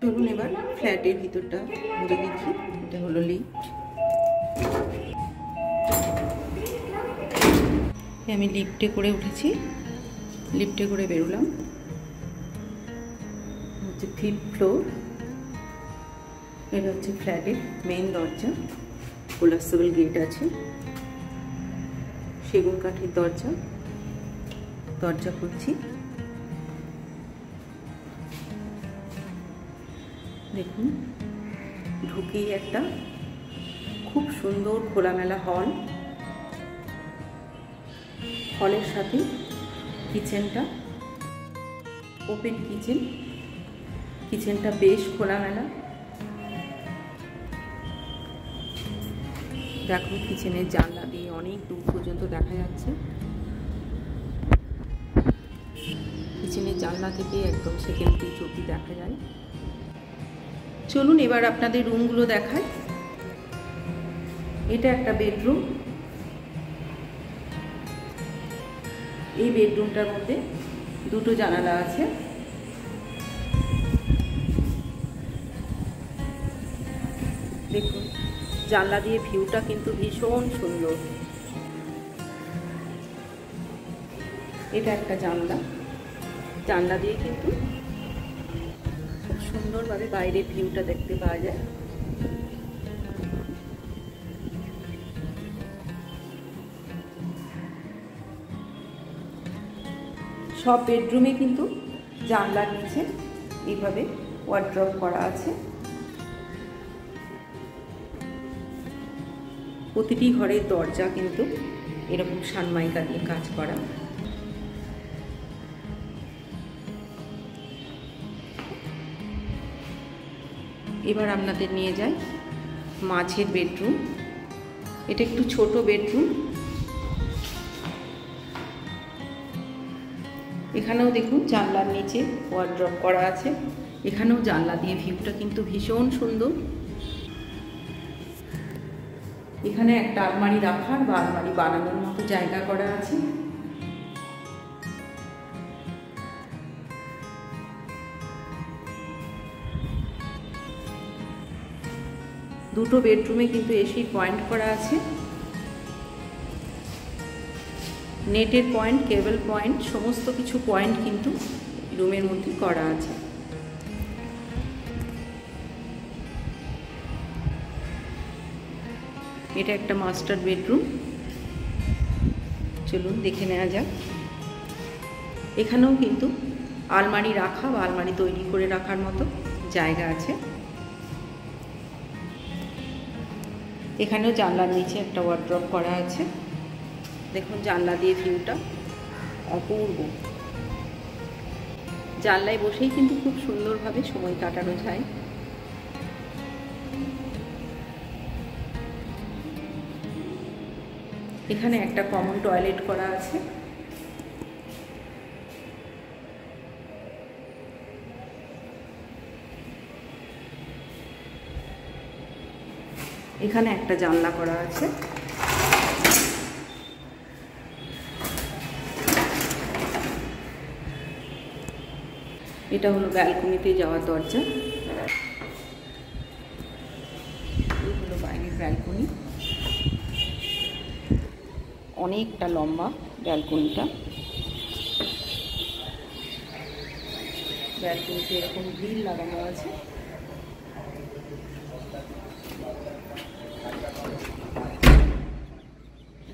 চলুন এবার ফ্ল্যাটের ভিতরটা ঘুরে দেখি। এটা হলো লিফট। আমি লিফটে করে উঠেছি, লিফটে করে বেরোলাম। হচ্ছে 5th ফ্লোর। এটা হচ্ছে ফ্ল্যাটের মেইন দরজা। কোলাপসেবল গেট আছে, সেগুন কাঠের দরজা। দরজা খুলছি, দেখুন ঢুকেই একটা খুব সুন্দর খোলামেলা হল। হলের সাথে কিচেনটা, ওপেন কিচেন। কিচেনটা বেশ খোলামেলা। দেখুন কিচেনের জানলা দিয়ে অনেক দূর পর্যন্ত দেখা যাচ্ছে। কিচেনের জানলা থেকে একদম সেকেন্ড পিচ অবধি দেখা যায়। চলুন এবার আপনাদের রুমগুলো দেখাই। এটা একটা বেডরুম। এই বেডরুমটার মধ্যে দুটো জানালা আছে। দেখুন জানলা দিয়ে ভিউটা কিন্তু ভীষণ সুন্দর। এটা একটা জানলা, জানলা দিয়ে কিন্তু খুব সুন্দরভাবে বাইরের ভিউটা দেখতে পাওয়া যায়। সব বেডরুমে কিন্তু জানলার নিচে এইভাবে ওয়ার্ড্রপ করা আছে। প্রতিটি ঘরের দরজা কিন্তু এরকম সানমাইকা দিয়ে কাজ করা। এবার আপনাদের নিয়ে যাই মাঝের বেডরুম। এটা একটু ছোট বেডরুম। এখানেও দেখুন জানলার নিচে ওয়ার্ড্রপ করা আছে। এখানেও জানলা দিয়ে ভিউটা কিন্তু ভীষণ সুন্দর। এখানে একটা আলমারি রাখার বা আলমারি বানানোর মতো জায়গা করা আছে। দুটো বেডরুমে কিন্তু এসি পয়েন্ট করা আছে। নেটের পয়েন্ট, কেবল পয়েন্ট, সমস্ত কিছু পয়েন্ট কিন্তু রুমের মধ্যে করা আছে। এটা একটা মাস্টার বেডরুম। চলুন দেখে নেওয়া যাক। এখানেও কিন্তু আলমারি রাখা বা আলমারি তৈরি করে রাখার মতো জায়গা আছে। এখানেও জানলার নিচে একটা ওয়ার্ড্রপ করা আছে। দেখুন জানলা দিয়ে ভিউটা অপূর্ব। জানলায় বসেই কিন্তু খুব সুন্দরভাবে সময় কাটানো যায়। এখানে একটা কমন টয়লেট করা আছে। এখানে একটা জানলা করা আছে। এটা হলো ব্যালকনিতে যাওয়ার দরজা। এই হলো বাইরের ব্যালকনি। অনেকটা লম্বা ব্যালকনিটা। ব্যালকনিতে এরকম গ্রিল লাগানো আছে।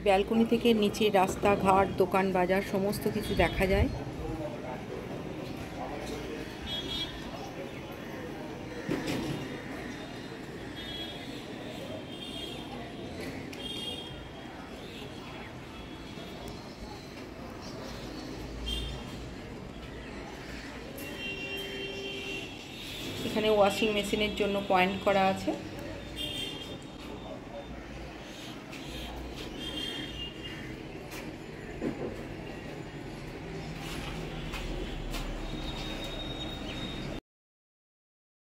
ব্যালকনি থেকে নিচে রাস্তাঘাট, দোকান বাজার সমস্ত কিছু দেখা যায়। এখানে ওয়াশিং মেশিনের জন্য পয়েন্ট করা আছে।